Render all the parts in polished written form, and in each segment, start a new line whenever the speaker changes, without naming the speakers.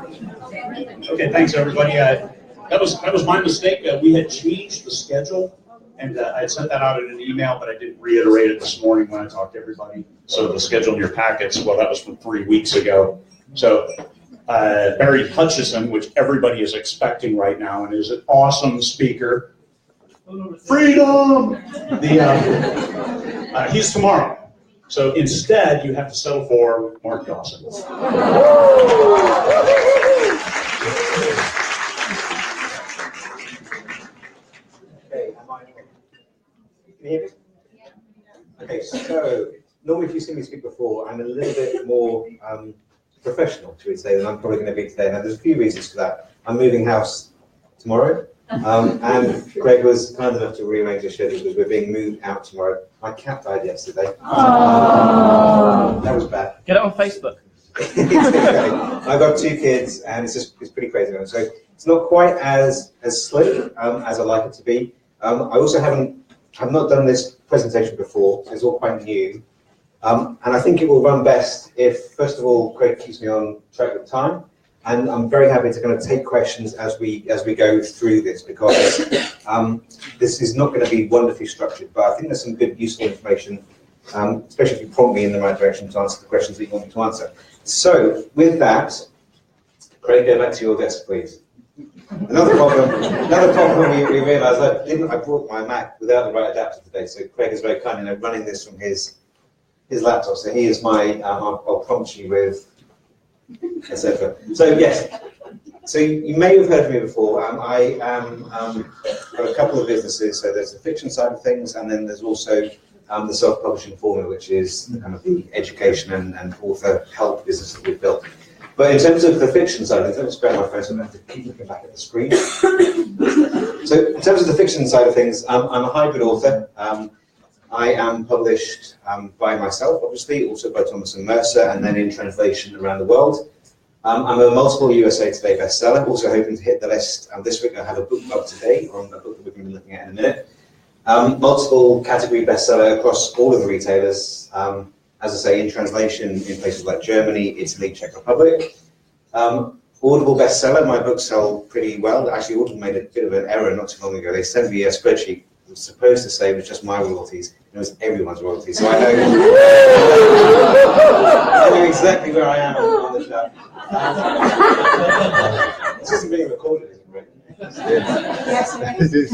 Okay, thanks everybody. That was my mistake. We had changed the schedule, and I had sent that out in an email, but I didn't reiterate it this morning when I talked to everybody. So the schedule in your packets, well, that was from 3 weeks ago. So Barry Hutchison, which everybody is expecting right now, and is an awesome speaker. Freedom! He's tomorrow. So instead, you have to settle for Mark Dawson.
Okay, so normally if you've seen me speak before, I'm a little bit more professional, should we say, than I'm probably going to be today. Now, there's a few reasons for that. I'm moving house tomorrow, and Greg was kind enough to rearrange the schedule because we're being moved out tomorrow. My cat died yesterday. That was bad.
Get it on Facebook.
I've got 2 kids, and it's pretty crazy. So it's not quite as slick as I'd like it to be. I also have not done this presentation before, so it's all quite new. And I think it will run best if, first of all, Craig keeps me on track with time. And I'm very happy to kind of take questions as we go through this, because this is not going to be wonderfully structured, but I think there's some good, useful information, especially if you prompt me in the right direction to answer the questions that you want me to answer. So, with that, Craig, go back to your desk, please. Another problem we realised, I brought my Mac without the right adapter today, so Craig is very kind in running this from his laptop. So he is my, I'll prompt you with, etc. So yes, so you may have heard of me before. I got a couple of businesses. So there's the fiction side of things, and then there's also the self-publishing formula, which is kind of the education and author help business that we've built. But in terms of the fiction side, let me just grab my phone so I don't have to keep looking back at the screen. So in terms of the fiction side of things, I'm a hybrid author. I am published by myself, obviously, also by Thomas and Mercer, and then in translation around the world. I'm a multiple USA Today bestseller, also hoping to hit the list. This week I have a book club today on a book that we're going to be looking at in a minute. Multiple category bestseller across all of the retailers. As I say, in translation in places like Germany, Italy, Czech Republic. Audible bestseller, my books sell pretty well. Actually, Audible made a bit of an error not too long ago. They sent me a spreadsheet that was supposed to say it was just my royalties, and it was everyone's royalties. So I know exactly where I am on the chart. This isn't being recorded, is it, Rick?
Yes, it is.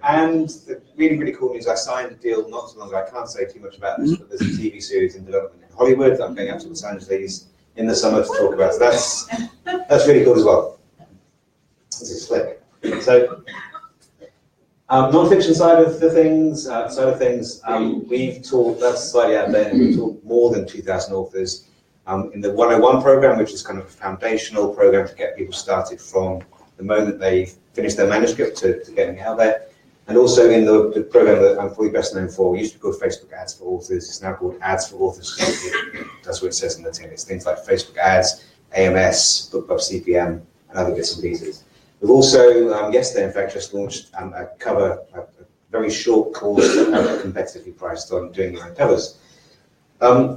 And the really, really cool news, I signed a deal not so long ago. I can't say too much about this, but there's a TV series in development in Hollywood. I'm going out to Los Angeles in the summer to talk about it. So that's really cool as well. This is slick. So, non-fiction side of things, we've taught, that's slightly out there, we've taught more than 2,000 authors in the 101 program, which is kind of a foundational program to get people started from the moment they finish their manuscript to getting it out there. And also in the program that I'm probably best known for, it used to be called Facebook Ads for Authors, it's now called Ads for Authors. That's what it says in the tin. It's things like Facebook Ads, AMS, BookBub CPM, and other bits and pieces. We've also, yesterday in fact, just launched a very short course competitively priced on doing your own covers.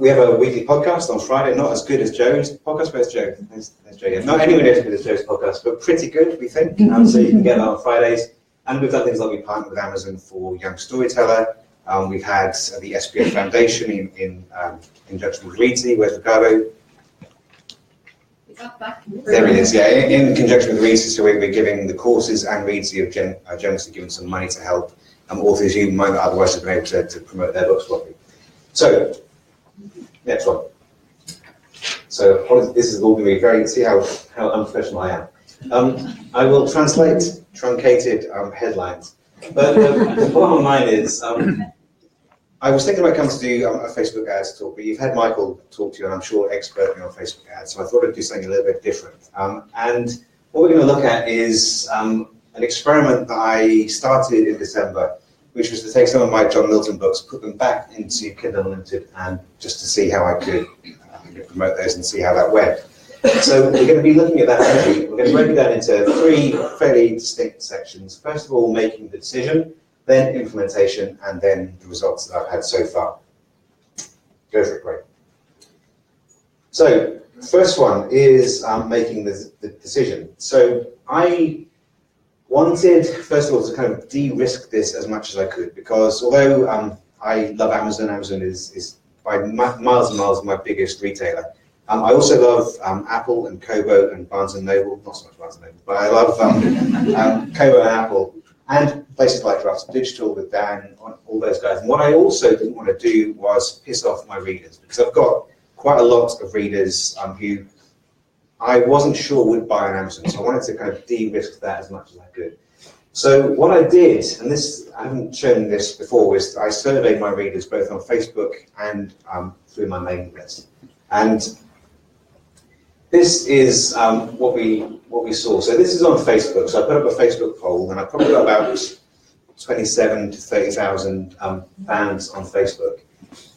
We have a weekly podcast on Friday, not as good as Joe's podcast. Where's Joe? There's Joe. Yeah. Not anywhere near as good as Joe's podcast, but pretty good, we think. So you can get that on Fridays. And we've done things like we partnered with Amazon for Young Storyteller. We've had the SPF Foundation in conjunction with Reedsy. Where's Ricardo? There he is, yeah. In conjunction with Reedsy, so we're giving the courses, and Reedsy have generously given some money to help authors who might not otherwise have been able to promote their books properly. So, next one. So this is all going to be very, see how unprofessional I am. I will translate truncated headlines, but the bottom line is, I was thinking about coming to do a Facebook ads talk, but you've had Michael talk to you, and I'm sure expertly on Facebook ads, so I thought I'd do something a little bit different. And what we're going to look at is an experiment that I started in December, which was to take some of my John Milton books, put them back into Kindle Unlimited, and just to see how I could promote those and see how that went. So we're going to be looking at that today. We're going to break it down into 3 fairly distinct sections. First of all, making the decision, then implementation, and then the results that I've had so far. Go for it, Greg. So first one is making the decision. So I wanted, first of all, to kind of de-risk this as much as I could, because although I love Amazon, Amazon is by miles and miles my biggest retailer. I also love Apple and Kobo and Barnes and Noble, not so much Barnes and Noble, but I love Kobo and Apple, and places like Dawson Digital with Dan, all those guys. And what I also didn't want to do was piss off my readers, because I've got quite a lot of readers who I wasn't sure would buy on Amazon, so I wanted to kind of de-risk that as much as I could. So what I did, and this, I haven't shown this before, was I surveyed my readers both on Facebook and through my mailing list. And this is what we saw. So this is on Facebook. So I put up a Facebook poll, and I probably got about 27 to 30,000 fans on Facebook.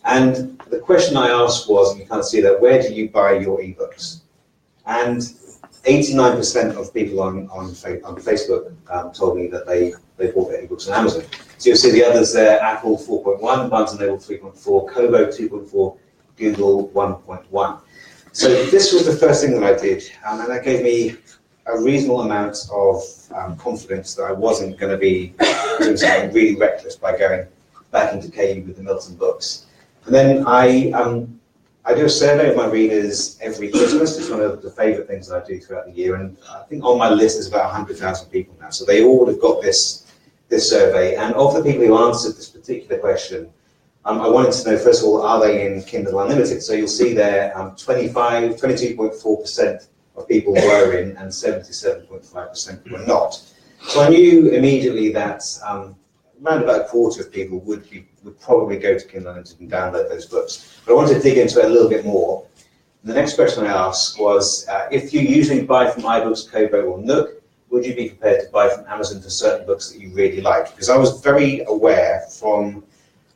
And the question I asked was, and you can't see that, where do you buy your ebooks? And 89% of people on Facebook told me that they bought their ebooks on Amazon. So you'll see the others there: Apple 4.1, Barnes and Noble 3.4, Kobo 2.4, Google 1.1. So this was the first thing that I did, and that gave me a reasonable amount of confidence that I wasn't going to be doing something really reckless by going back into KU with the Milton books. And then I do a survey of my readers every Christmas. It's one of the favourite things that I do throughout the year, and I think on my list is about 100,000 people now. So they all have got this survey, and of the people who answered this particular question, I wanted to know, first of all, are they in Kindle Unlimited? So you'll see there 22.4% of people were in, and 77.5% were not. So I knew immediately that around about a quarter of people would probably go to Kindle Unlimited and download those books. But I wanted to dig into it a little bit more. The next question I asked was, if you usually buy from iBooks, Kobo, or Nook, would you be prepared to buy from Amazon for certain books that you really like? Because I was very aware from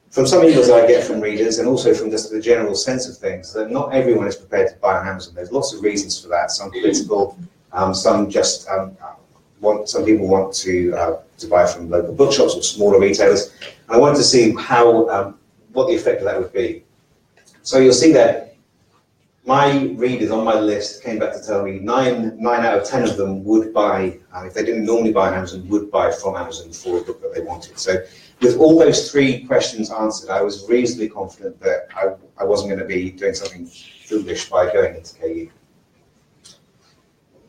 some emails I get from readers, and also from just the general sense of things, that not everyone is prepared to buy on Amazon. There's lots of reasons for that. Some political, some just some people want to buy from local bookshops or smaller retailers. And I wanted to see how what the effect of that would be. So you'll see that my readers on my list came back to tell me 9 out of 10 of them would buy, if they didn't normally buy on Amazon, would buy from Amazon for a book that they wanted. So with all those 3 questions answered, I was reasonably confident that I wasn't going to be doing something foolish by going into KU.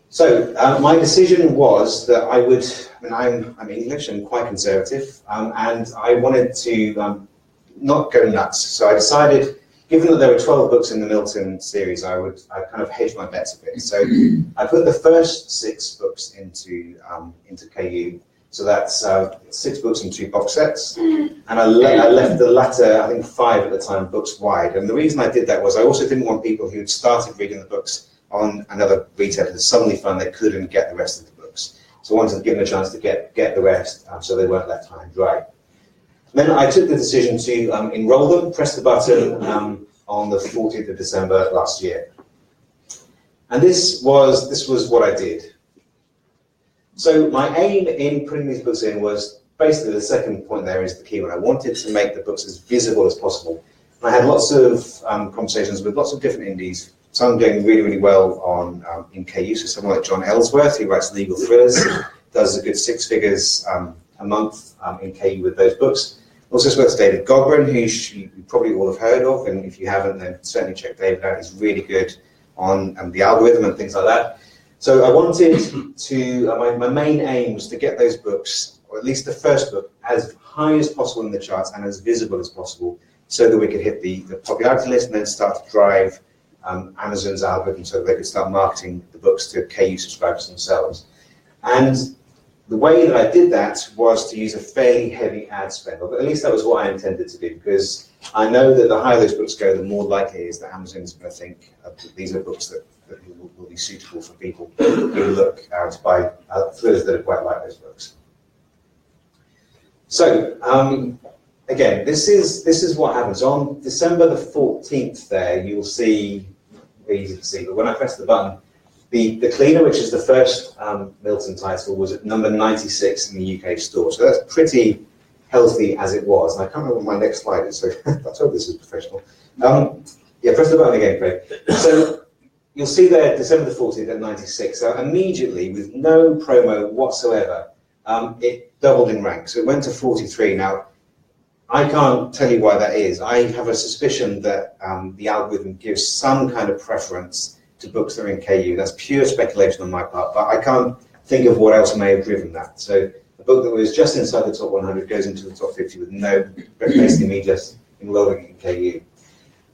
So my decision was that I would, I'm English and quite conservative, and I wanted to not go nuts. So I decided, given that there were 12 books in the Milton series, I kind of hedged my bets a bit. So I put the first 6 books into KU. So that's 6 books and 2 box sets, and I left the latter, I think 5 at the time, books wide. And the reason I did that was I also didn't want people who had started reading the books on another retailer to suddenly find they couldn't get the rest of the books. So I wanted to give them a chance to get the rest, so they weren't left high and dry. Then I took the decision to enroll them, press the button on the 14th of December last year. And this was what I did. So my aim in putting these books in was basically, the second point there is the key one. I wanted to make the books as visible as possible. And I had lots of conversations with lots of different indies, some doing really, really well on in KU. So someone like John Ellsworth, who writes legal thrillers, does a good 6 figures a month in KU with those books. Also spoke to David Gogren, who you probably all have heard of, and if you haven't, then certainly check David out. He's really good on the algorithm and things like that. So I wanted to, my main aim was to get those books, or at least the first book, as high as possible in the charts and as visible as possible, so that we could hit the popularity list and then start to drive Amazon's algorithm so that they could start marketing the books to KU subscribers themselves. And the way that I did that was to use a fairly heavy ad spend, or at least that was what I intended to do, because I know that the higher those books go, the more likely it is that Amazon's going to think these are books that will be suitable for people who look to buy thrillers that are quite like those books. So again, this is what happens. On December the 14th there, you'll see, very easy to see, but when I press the button, the Cleaner, which is the first Milton title, was at number 96 in the UK store. So that's pretty healthy as it was. And I can't remember what my next slide is, so let's hope this is professional. Yeah, press the button again, Craig. So you'll see there December the 14th at 96. So immediately, with no promo whatsoever, it doubled in rank. So it went to 43. Now, I can't tell you why that is. I have a suspicion that the algorithm gives some kind of preference to books that are in KU. That's pure speculation on my part, but I can't think of what else may have driven that. So a book that was just inside the top 100 goes into the top 50 with no, basically me just enrolling in KU.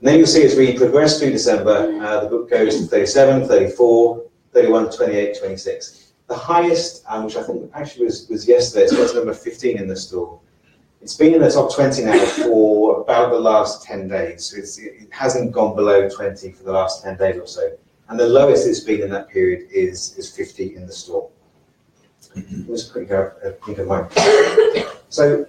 And then you'll see as we progress through December, the book goes to 37, 34, 31, 28, 26. The highest, which I think actually was yesterday, it's got to number 15 in the store. It's been in the top 20 now for about the last 10 days. So it hasn't gone below 20 for the last 10 days or so. And the lowest it's been in that period is 50 in the store. It was pretty good mine. So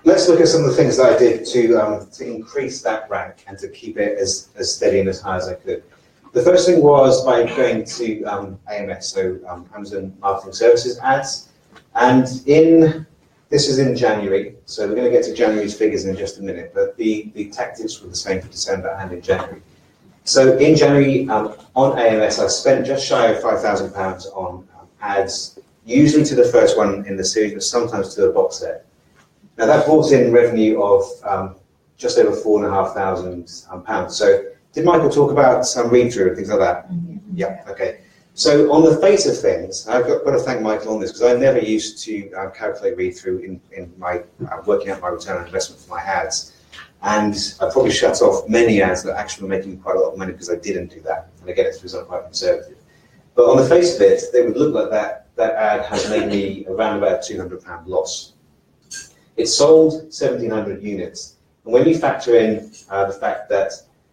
let's look at some of the things that I did to increase that rank and to keep it as steady and as high as I could. The first thing was by going to AMS, so Amazon Marketing Services ads. And this is in January, so we're going to get to January's figures in just a minute, but the tactics were the same for December and in January. So in January, on AMS, I spent just shy of £5,000 on ads, usually to the first one in the series, but sometimes to a box set. Now that brought in revenue of just over £4,500. So did Michael talk about some read-through and things like that? Yeah, okay. So on the face of things, I've got to thank Michael on this, because I never used to calculate read-through in my working out my return on investment for my ads. And I probably shut off many ads that actually were making quite a lot of money because I didn't do that. And again, it's because I'm quite conservative. But on the face of it, they would look like that ad has made me around about £200 loss. It sold 1,700 units. And when you factor in the fact that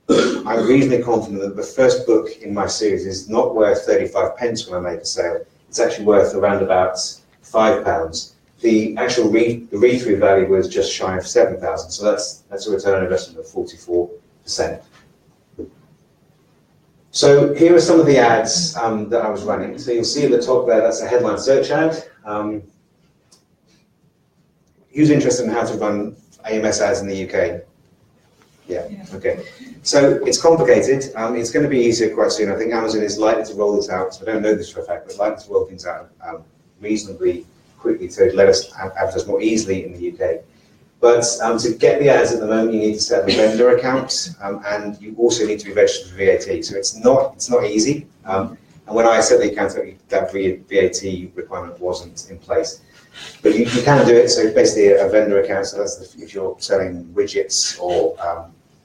I'm reasonably confident that the first book in my series is not worth 35 pence when I make a sale, it's actually worth around about £5. The actual read-through value was just shy of 7,000, so that's a return on investment of 44%. So here are some of the ads that I was running. So you'll see at the top there, that's a headline search ad. Who's interested in how to run AMS ads in the UK? Yeah, okay. So it's complicated. It's going to be easier quite soon. I think Amazon is likely to roll this out. So I don't know this for a fact, but likely to roll things out reasonably quickly to let us advertise more easily in the UK. But to get the ads at the moment, you need to set up a vendor account, and you also need to be registered for VAT. So it's not easy. And when I set the account, that VAT requirement wasn't in place. But you can do it. So basically, a vendor account. So that's if you're selling widgets or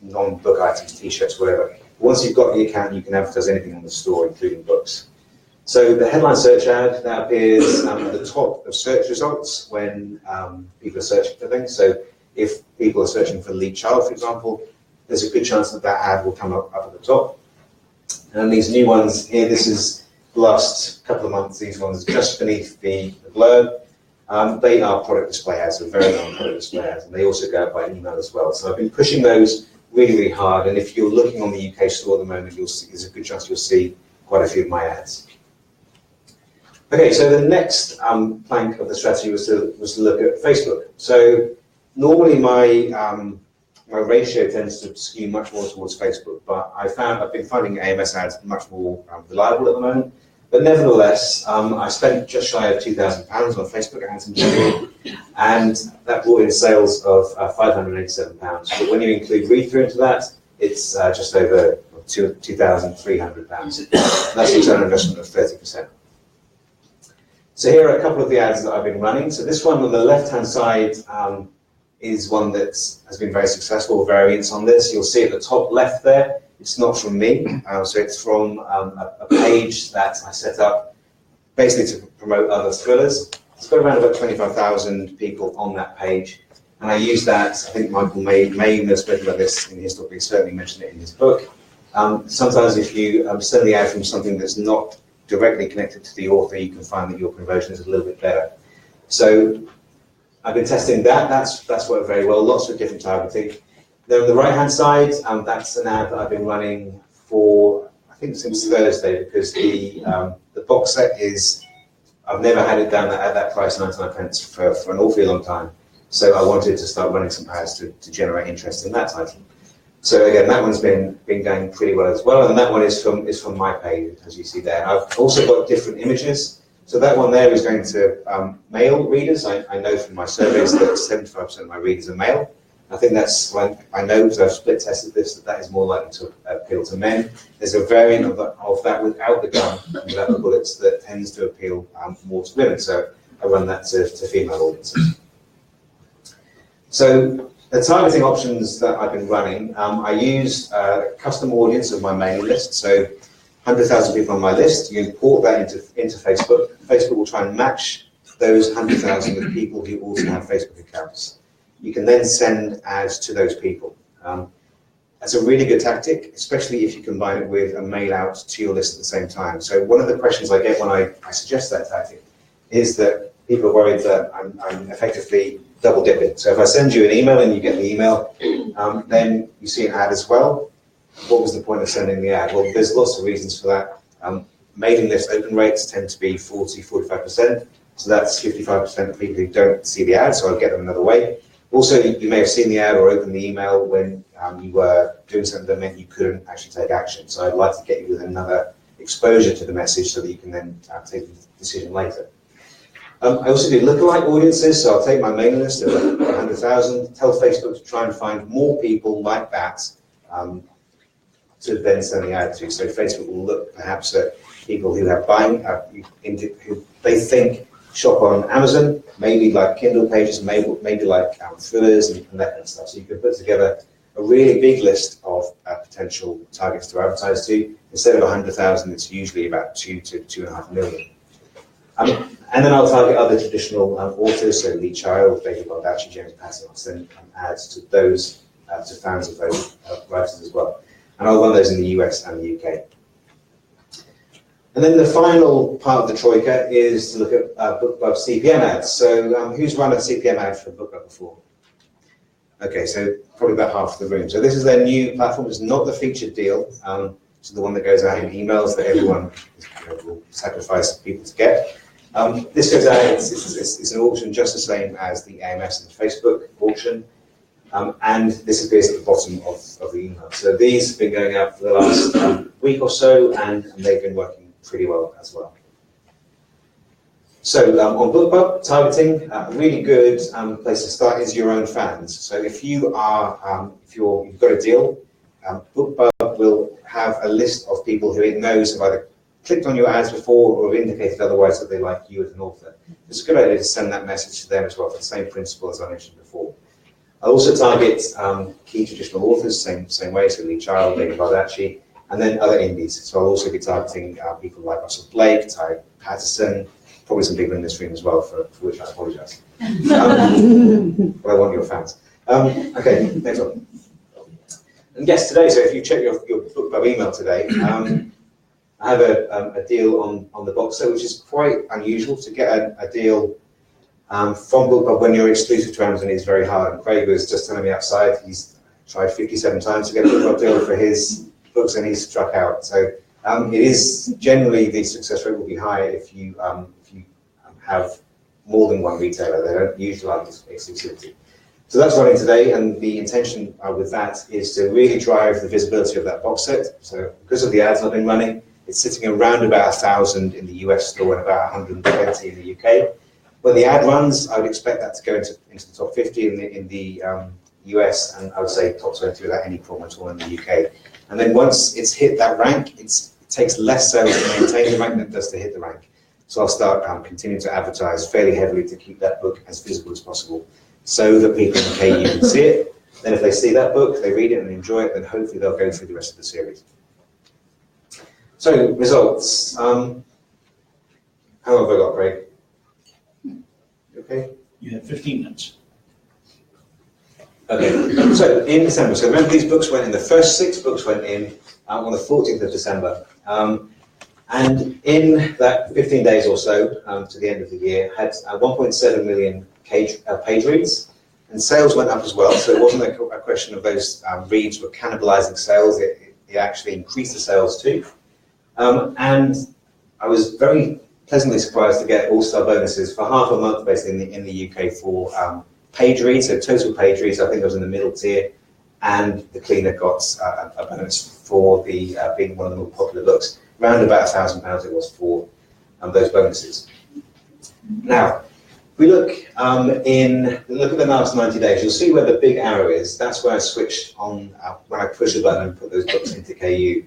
non-book items, T-shirts, whatever. Once you've got the account, you can advertise anything on the store, including books. So the headline search ad, that appears at the top of search results when people are searching for things. So if people are searching for lead child, for example, there's a good chance that that ad will come up at the top. And these new ones here, this is the last couple of months, these ones just beneath the blurb. They are product display ads, so very long product display ads, and they also go out by email as well. So I've been pushing those really, really hard, and if you're looking on the UK store at the moment, there's a good chance you'll see quite a few of my ads. Okay, so the next plank of the strategy was to look at Facebook. So normally my ratio tends to skew much more towards Facebook, but I've been finding AMS ads much more reliable at the moment. But nevertheless, I spent just shy of £2,000 on Facebook ads in January, and that brought in sales of £587. But when you include read-through into that, it's just over £2,300. That's a return on investment of 30%. So here are a couple of the ads that I've been running. So this one on the left-hand side is one that has been very successful, variants on this. You'll see at the top left there, it's not from me, so it's from a page that I set up basically to promote other thrillers. It's got around about 25,000 people on that page, and I use that. I think Michael may even have spoken about this in his talk, but he certainly mentioned it in his book. Sometimes if you send the ad from something that's not directly connected to the author, you can find that your conversion is a little bit better. So I've been testing that. That's worked very well. Lots of different targeting. Then on the right-hand side, that's an ad that I've been running for, I think, since Thursday, because the box set is, I've never had it down at that price, 99 pence, for an awfully long time. So I wanted to start running some ads to generate interest in that title. So again, that one's been going pretty well as well, and that one is from my page, as you see there. I've also got different images. So that one there is going to male readers. I know from my surveys that 75% of my readers are male. I think that's when I know, because I've split tested this, that is more likely to appeal to men. There's a variant of that without the gun, without the bullets, that tends to appeal more to women. So I run that to female audiences. So the targeting options that I've been running, I use a custom audience of my mailing list. So 100,000 people on my list, you import that into Facebook. Facebook will try and match those 100,000 with people who also have Facebook accounts. You can then send ads to those people. That's a really good tactic, especially if you combine it with a mail out to your list at the same time. So one of the questions I get when I suggest that tactic is that people are worried that I'm effectively double dipping. So if I send you an email and you get the email, then you see an ad as well. What was the point of sending the ad? Well, there's lots of reasons for that. Mailing list open rates tend to be 40–45%. So that's 55% of people who don't see the ad, so I'll get them another way. Also, you may have seen the ad or opened the email when you were doing something that meant you couldn't actually take action. So I'd like to get you with another exposure to the message so that you can then take the decision later. I also do lookalike audiences, so I'll take my mailing list of 100,000, tell Facebook to try and find more people like that to then send the ad to. So Facebook will look perhaps at people who have buying, who they think shop on Amazon, maybe like Kindle pages, maybe like thrillers and that kind of stuff. So you can put together a really big list of potential targets to advertise to. Instead of 100,000, it's usually about 2 to 2.5 million. And then I'll target other traditional authors, so Lee Child, David Baldacci, James Patton. I'll send ads to those, to fans of those writers as well. And I'll run those in the US and the UK. And then the final part of the troika is to look at BookBub CPM ads. So who's run a CPM ad for BookBub before? Okay, so probably about half the room. So this is their new platform. It's not the featured deal. It's the one that goes out in emails that everyone will sacrifice people to get. This goes out, it's an auction just the same as the AMS and the Facebook auction. And this appears at the bottom of the email. So these have been going out for the last week or so, and they've been working pretty well as well. So on BookBub, targeting, a really good place to start is your own fans. So if you've got a deal, BookBub will have a list of people who it knows have either clicked on your ads before or have indicated otherwise that they like you as an author. It's a good idea to send that message to them as well, for the same principle as I mentioned before. I'll also target key traditional authors, same way, so Lee Child, David Baldacci, and then other indies. So I'll also be targeting people like Russell Blake, Ty Patterson, probably some people in this room as well, for which I apologise. But I want your fans. Okay, next one. And yes, today, so if you check your BookBub email today, I have a deal on the box set, which is quite unusual. To get a deal from BookBub when you're exclusive to Amazon is very hard. And Craig was just telling me outside he's tried 57 times to get a BookBub deal for his books and he's struck out. So it is generally, the success rate will be higher if you have more than one retailer. They don't usually like exclusivity. So that's running today, and the intention with that is to really drive the visibility of that box set. So because of the ads I've been running, it's sitting around about 1,000 in the US store and about 120 in the UK. When the ad runs, I would expect that to go into the top 50 in the US, and I would say top 20 without any problem at all in the UK. And then once it's hit that rank, it takes less sales to maintain the rank than it does to hit the rank. So I'll start continuing to advertise fairly heavily to keep that book as visible as possible, so that people in the KU can see it. Then if they see that book, they read it and enjoy it, then hopefully they'll go through the rest of the series. So, results. How long have I got, Craig? Okay?
You have 15 minutes.
Okay, so in December, so remember these books went in, the first 6 books went in on the 14th of December. And in that 15 days or so to the end of the year, had 1.7 million page reads, and sales went up as well. So it wasn't a question of those reads were cannibalizing sales, it actually increased the sales too. And I was very pleasantly surprised to get all-star bonuses for half a month basically in the UK for page reads, so total page reads. I think I was in the middle tier, and the cleaner got a bonus for the being one of the more popular books. Around about £1,000 it was for those bonuses. Now, if we look at the last 90 days, you'll see where the big arrow is. That's where I switched on when I push the button and put those books into KU.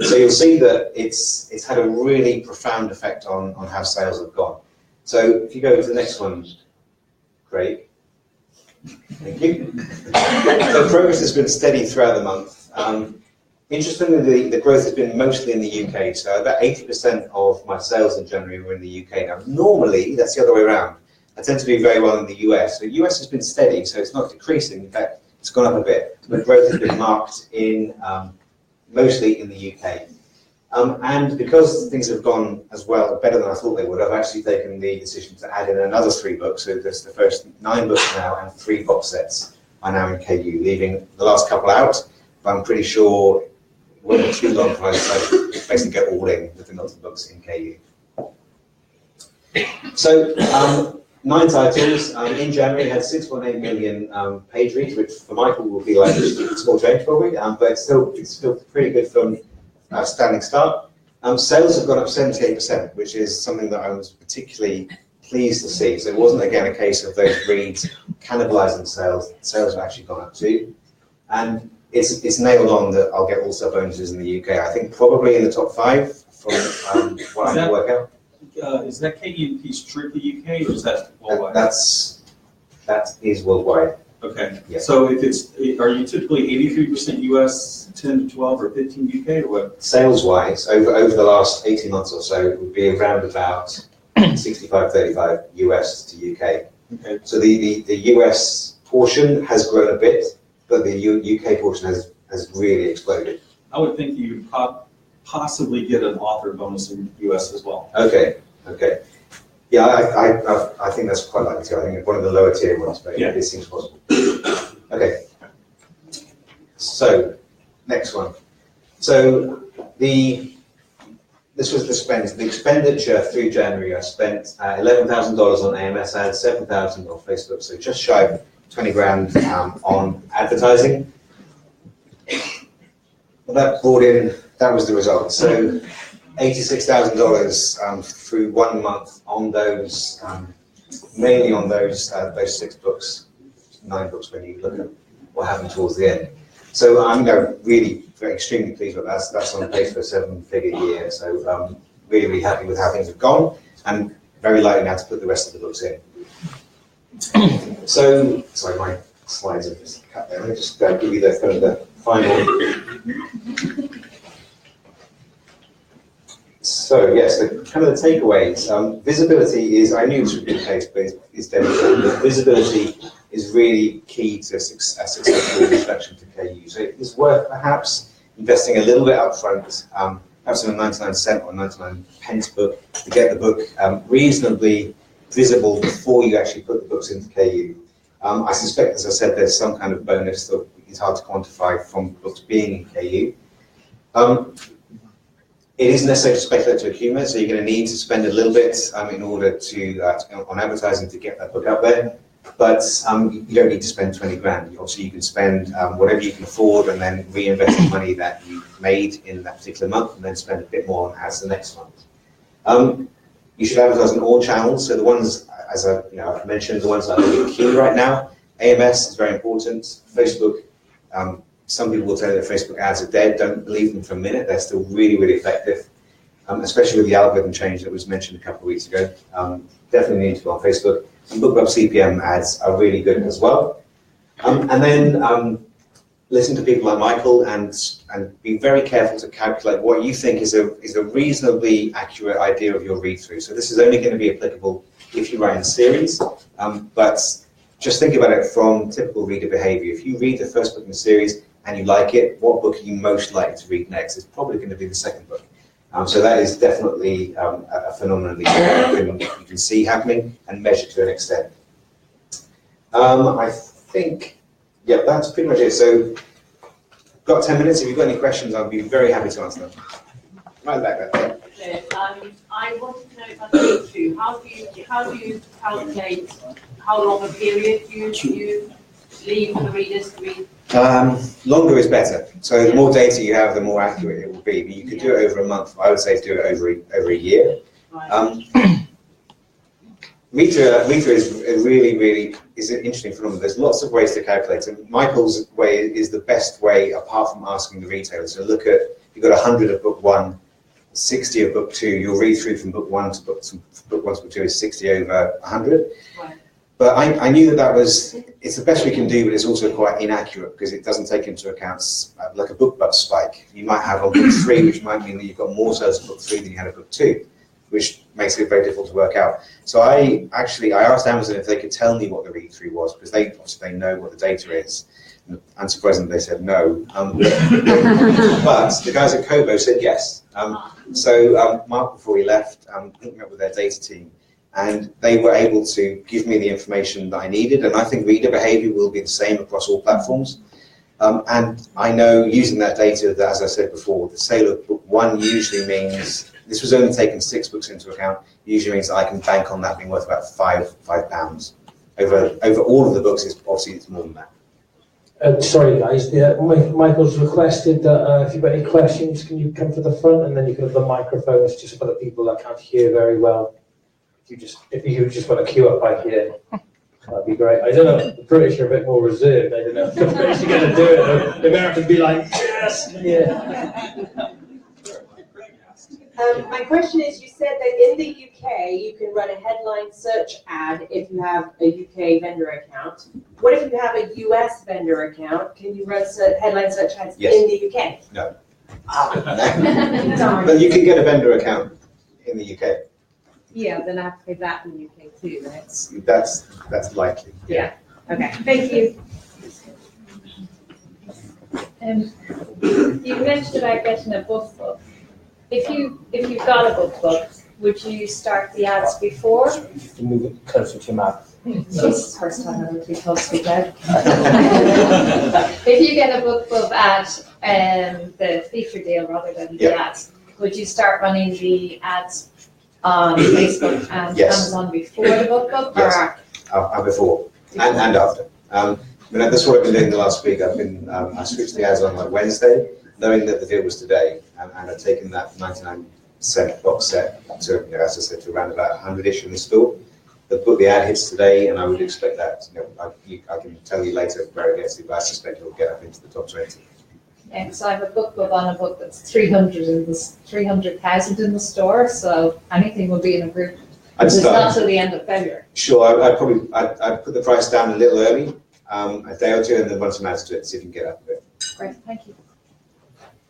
So you'll see that it's had a really profound effect on how sales have gone. So if you go to the next one, Craig. Thank you. So progress has been steady throughout the month. Interestingly, the growth has been mostly in the UK. So about 80% of my sales in January were in the UK. Now, normally, that's the other way around. I tend to do very well in the US. So the US has been steady, so it's not decreasing. In fact, it's gone up a bit. But growth has been marked in mostly in the UK. And because things have gone as well, better than I thought they would, I've actually taken the decision to add in another 3 books. So there's the first 9 books now, and 3 box sets are now in KU, leaving the last couple out. But I'm pretty sure it won't be too long for us to basically get all in with the lots of books in KU. So 9 titles. In January, had 6.8 million page reads, which for Michael will be like a small change probably, but it's still pretty good from a standing start. Sales have gone up 78%, which is something that I was particularly pleased to see. So it wasn't again a case of those reads cannibalizing sales. Sales have actually gone up too, and it's nailed on that I'll get also bonuses in the UK. I think probably in the top 5 from what I can work out.
Is that KU strictly UK, or is that worldwide?
That is worldwide.
Okay.
Yeah.
So if are you typically 83% US, 10 to 12, or 15 UK, or what?
Sales-wise, over the last 18 months or so, it would be around about 65-35 US to UK.
Okay.
So the US portion has grown a bit, but the UK portion has really exploded.
I would think you could possibly get an author bonus in US as well.
Okay. Yeah, I think that's quite likely to. I think it's one of the lower tier ones, but yeah, it seems possible. Okay. So, next one. So, this was the expenditure through January. I spent $11,000 on AMS ads, $7,000 on Facebook, so just shy of 20 grand on advertising. Well, that was the result. So, $86,000 through 1 month on those, mainly on those 6 books, 9 books when you look at what happened towards the end. So I'm really extremely pleased with that. That's on pace for a 7-figure year. So really happy with how things have gone, and very likely now to put the rest of the books in. So, sorry, my slides are just cut there. Let me just give you the final. So yes, the takeaways. Visibility is, I knew this would be the case, but it's demonstrated. Visibility is really key to a successful introduction to KU. So it is worth perhaps investing a little bit up front, perhaps in a 99-cent or 99-pence book, to get the book reasonably visible before you actually put the books into KU. I suspect, as I said, there's some kind of bonus that is hard to quantify from books being in KU. It isn't necessarily speculative to accumulate, so you're going to need to spend a little bit in order to on advertising to get that book out there. But you don't need to spend 20 grand. Obviously, you can spend whatever you can afford, and then reinvest the money that you made in that particular month, and then spend a bit more on ads the next month. You should advertise on all channels. So the ones, as I've mentioned, the ones that are really key right now. AMS is very important. Facebook. Some people will tell you that Facebook ads are dead. Don't believe them for a minute. They're still really, really effective, especially with the algorithm change that was mentioned a couple of weeks ago. Definitely need to go on Facebook. And BookBub CPM ads are really good as well. And then listen to people like Michael and be very careful to calculate what you think is a reasonably accurate idea of your read-through. So this is only going to be applicable if you write in a series, but just think about it from typical reader behavior. If you read the first book in the series and you like it, what book are you most likely to read next? It's probably going to be the second book. So that is definitely a phenomenon that you can see happening and measure to an extent. I think, yeah, that's pretty much it. So I've got 10 minutes. If you've got any questions, I'll be very happy to answer them. Right back there.
I wanted to know about the issue. How do you calculate how long a period you leave the readers to read?
Longer is better. So the more data you have, the more accurate it will be. But you could do it over a month. I would say do it over a year. Reader is really is an interesting phenomenon. There's lots of ways to calculate, and Michael's way is the best way, apart from asking the retailer. So look at, you've got 100 of book 1, 60 of book 2. You'll read through from book 1 to book 1 to book 2 is 60 over 100.
Right.
But I knew that it's the best we can do, but it's also quite inaccurate because it doesn't take into account like a BookBub spike. You might have on book 3, which might mean that you've got more sales in book 3 than you had in book 2, which makes it very difficult to work out. So I asked Amazon if they could tell me what the read-through was, because they know what the data is. And unsurprisingly, they said no. But the guys at Kobo said yes. So Mark, before he left, hooked me up with their data team, and they were able to give me the information that I needed. And I think reader behavior will be the same across all platforms. And I know using that data that, as I said before, the sale of book 1 usually means, this was only taking 6 books into account, usually means that I can bank on that being worth about £5. Over all of the books, it's more than that.
Sorry guys, Michael's requested that if you've got any questions, can you come to the front, and then you can have the microphones just for the people that can't hear very well. If you just want to queue up by here, that'd be great. I don't know, the British are a bit more reserved. I don't know if the British are going to do it. The Americans be like, yes, yeah.
My question is, you said that in the UK you can run a headline search ad if you have a UK vendor account. What if you have a US vendor account? Can you run headline search ads in the UK?
No.
Darn.
But you can get a vendor account in the UK.
Yeah, then I have to pay that in the UK too, right?
That's likely.
Yeah. Okay. Thank you.
You mentioned about getting a book book. If you've got a book book, would you start the ads before?
Move it closer to your mouth.
Jesus, first time I've ever been told to speak out. If you get a book book at the feature deal rather than the ads, would you start running the ads on Facebook and Amazon before the book book?
Yes, before and after. That's what I've been doing the last week. I switched the ads on like Wednesday, knowing that the deal was today, and I've taken that 99-cent box set to, as I said, to around about 100-ish in the store. The ad hits today, and I would expect that. I can tell you later where it gets to, but I suspect it will get up into the top 20.
Yeah, because I have a book club on a book that's 300,000 in the store, so anything will be in a group. It's not till the end of February.
Sure, I'd put the price down a little early, a day or two, and then run some ads to it, see if you can get up a bit.
Great, thank you.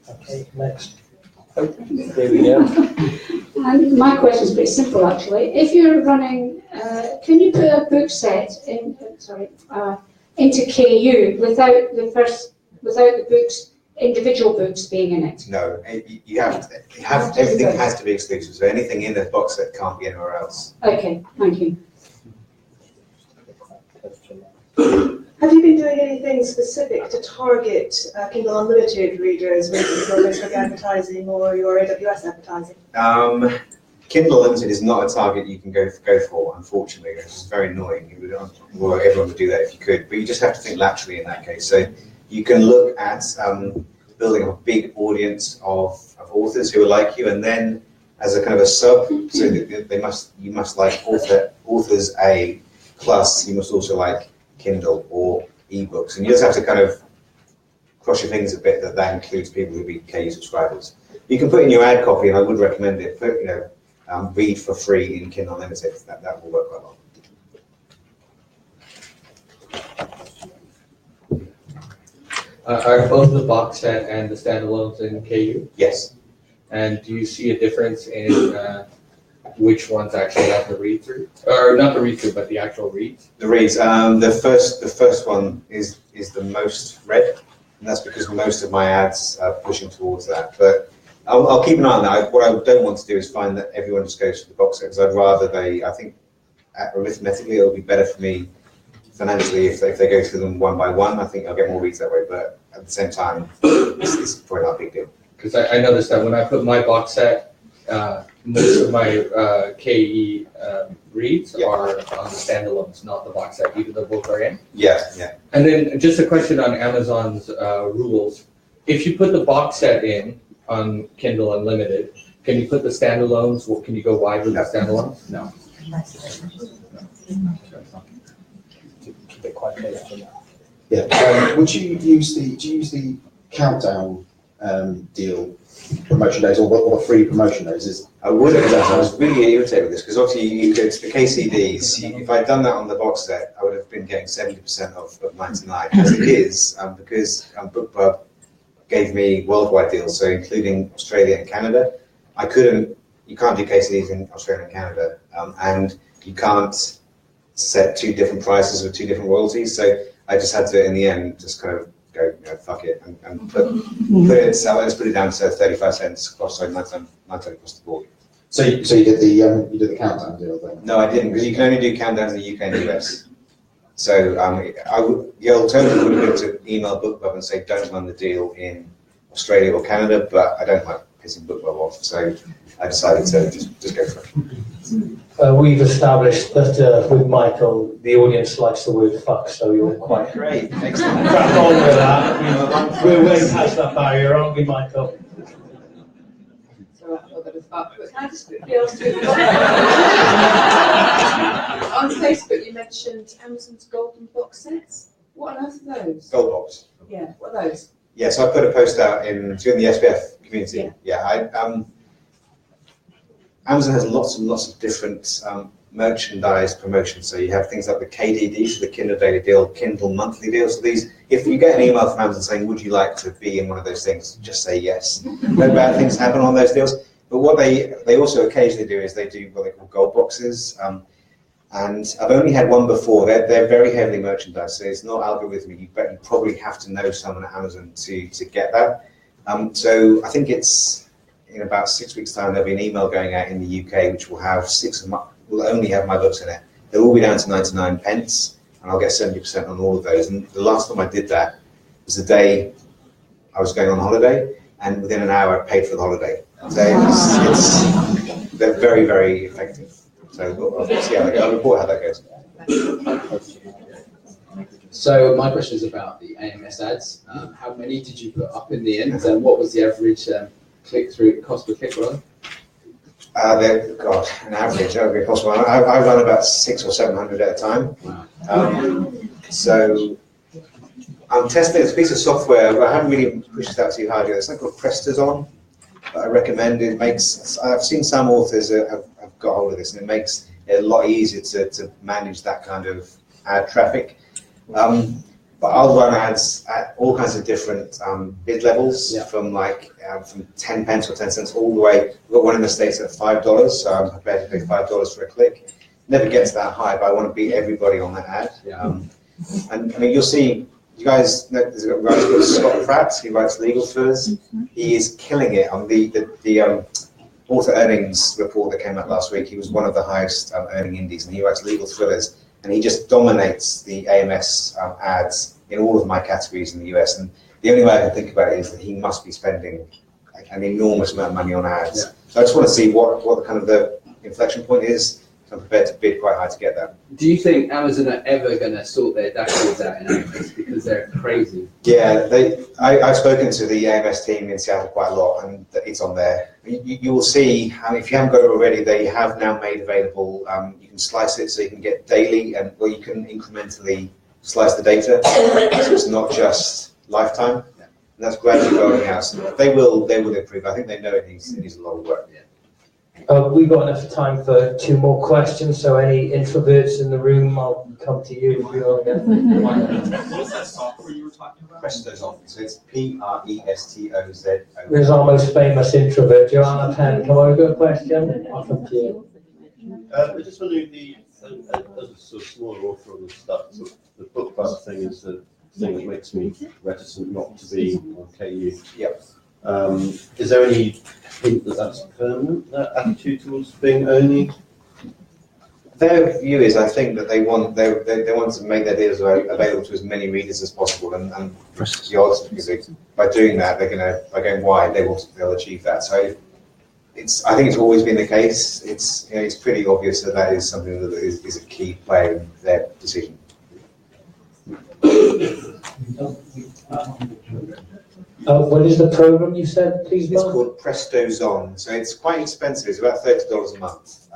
Okay, next. Oh, there we go.
My question is pretty simple, actually. If you're running, can you put a book set into KU without the books, individual books being in it?
No, everything has to be exclusive. So anything in the box set can't be anywhere else.
Okay, thank you.
Have you been doing anything specific to target Kindle Unlimited readers with your Facebook advertising or your AWS advertising?
Kindle Unlimited is not a target you can go for, unfortunately. It's very annoying. Everyone would do that if you could, but you just have to think laterally in that case. So you can look at building a big audience of authors who are like you, and then as a kind of a sub, so that you must like authors A plus, you must also like Kindle or ebooks, and you just have to kind of cross your fingers a bit that includes people who be KU subscribers. You can put in your ad copy, and I would recommend it. Read for free in Kindle Unlimited. That will work quite well.
Are both the box set and the standalones in KU?
Yes.
And do you see a difference in which ones actually have the read through, or not the read through, but the actual reads?
The reads. The first one is the most read, and that's because most of my ads are pushing towards that. But I'll keep an eye on that. What I don't want to do is find that everyone just goes to the box set, because I'd rather I think arithmetically it'll be better for me financially if they go through them one by one. I think I'll get more reads that way, but at the same time, it's probably not a big deal.
Because I noticed that when I put my box set most of my KE reads are on the standalones, not the box set, even the book are in.
Yeah, yeah.
And then just a question on Amazon's rules. If you put the box set in on Kindle Unlimited, can you put the standalones? Or can you go wide with the standalones? No.
Keep it quite clear for now.
Yeah. Do you use the countdown deal promotion days or the free promotion days?
I would have done. I was really irritated with this because obviously you go to the KCDs. If I'd done that on the box set, I would have been getting 70% off of 99. As it is, because BookBub gave me worldwide deals, so including Australia and Canada, I couldn't. You can't do KCDs in Australia and Canada, and you can't set two different prices with two different royalties. So I just had to, in the end, just kind of go, fuck it, and put it. So let's put it down to 35 cents across, so 99 across the board.
So you did the countdown deal then?
No, I didn't, because you can only do countdowns in the UK and the US. So the alternative would have been to email BookBub and say don't run the deal in Australia or Canada, but I don't like pissing BookBub off, so I decided to just go for it.
We've established that with Michael, the audience likes the word fuck, so you're quite
great. Excellent.
Crack on with that. We're way past that barrier, aren't we, Michael?
So I thought that was fuck, but can I just quickly ask you? On Facebook, you mentioned Amazon's golden box sets. What on earth are those?
Gold box.
Yeah, what are those?
Yeah, so I put a post out in the SPF community. Amazon has lots and lots of different merchandise promotions. So you have things like the KDD, so the Kindle Daily Deal, Kindle Monthly Deal. So these, if you get an email from Amazon saying, would you like to be in one of those things, just say yes. No bad things happen on those deals. But what they also occasionally do is they do what they call gold boxes. And I've only had one before. They're very heavily merchandised, so it's not algorithmic. You probably have to know someone at Amazon to get that. So I think it's in about 6 weeks' time, there'll be an email going out in the UK which will have will only have my books in it. They'll all be down to 99 pence, and I'll get 70% on all of those. And the last time I did that was the day I was going on holiday, and within an hour I paid for the holiday. So they're very, very effective. So we'll see how I'll report how that goes.
So my question is about the AMS ads. How many did you put up in the end, and what was the average click-through cost per click run?
An average, that would be possible. I run about 600 or 700 at a time.
Wow.
So I'm testing this piece of software, but I haven't really pushed it out too hard yet. It's something called Prestazon that I recommend. I've seen some authors have got hold of this, and it makes it a lot easier to manage that kind of ad traffic. But I'll run ads at all kinds of different bid levels, from 10 pence or 10 cents all the way. We've got one in the States at $5, so I'm prepared to pay $5 for a click. Never gets that high, but I want to beat everybody on that ad. And I mean, you'll see, you guys know there's a guy called Scott Pratt, he writes legal thrillers. He is killing it on the author earnings report that came out last week. He was one of the highest earning indies, and he writes legal thrillers. And he just dominates the AMS ads in all of my categories in the US. And the only way I can think about it is that he must be spending an enormous amount of money on ads. So I just want to see what the kind of the inflection point is. So I'm prepared to bid quite high to get that.
Do you think Amazon are ever going to sort their dashboards out in AMS, because they're crazy?
Yeah, I've spoken to the AMS team in Seattle quite a lot, and it's on there. You will see, if you haven't got it already, they have now made available, you can slice it so you can get daily, or you can incrementally slice the data, so it's not just lifetime. And that's gradually rolling out. So they will improve. I think they know it needs a lot of work.
We've got enough time for 2 more questions, so any introverts in the room, I'll come to you if you want to get.
What was that software you were talking about?
Prestazon. So it's Prestozon.
There's our most famous introvert, Joanna Penn. Come on, we've got a question. I'll come to you.
I just wondering, as a sort of smaller author on this stuff, the BookBub thing is the thing that makes me reticent not to be on KU.
Yep.
Is there any hint that that's permanent, that attitude towards being only?
Their view is, I think, that they want to make their deals available to as many readers as possible, and the odds, because by doing that, by going wide, they'll achieve that. So I think it's always been the case. It's pretty obvious that that is something that is a key player in their decision.
What is the program you said, please,
It's
Mark?
called Presto Zon. So it's quite expensive. It's about $30 a month.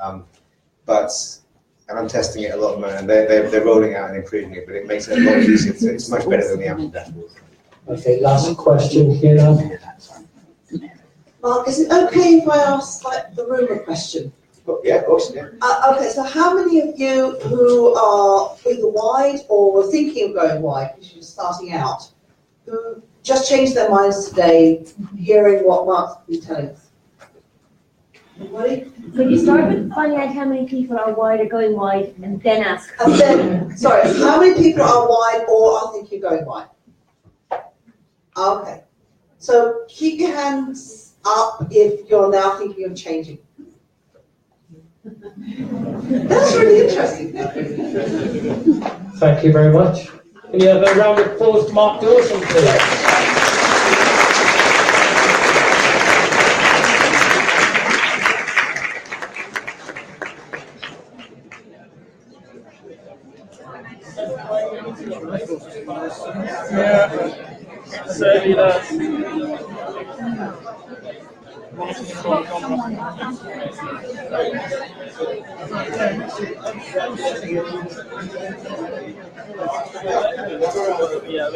And I'm testing it a lot, and they're rolling out and improving it, but it makes it a lot easier. It's much better than the Apple dashboard.
Okay, last question here now.
Mark, is it okay if I ask like the room a question?
Yeah, of course. Yeah.
Okay, so how many of you who are either wide or were thinking of going wide because you're starting out, who just changed their minds today, hearing what Mark's been telling us? Anybody?
Could you start with finding out how many people are wide or going wide, and then ask?
And then, sorry, how many people are wide or are thinking of going wide? Okay, so keep your hands up if you're now thinking of changing. That's really interesting.
Thank you very much. Can you have a round of applause to Mark Dawson, please?
Yeah, certainly does. Yeah,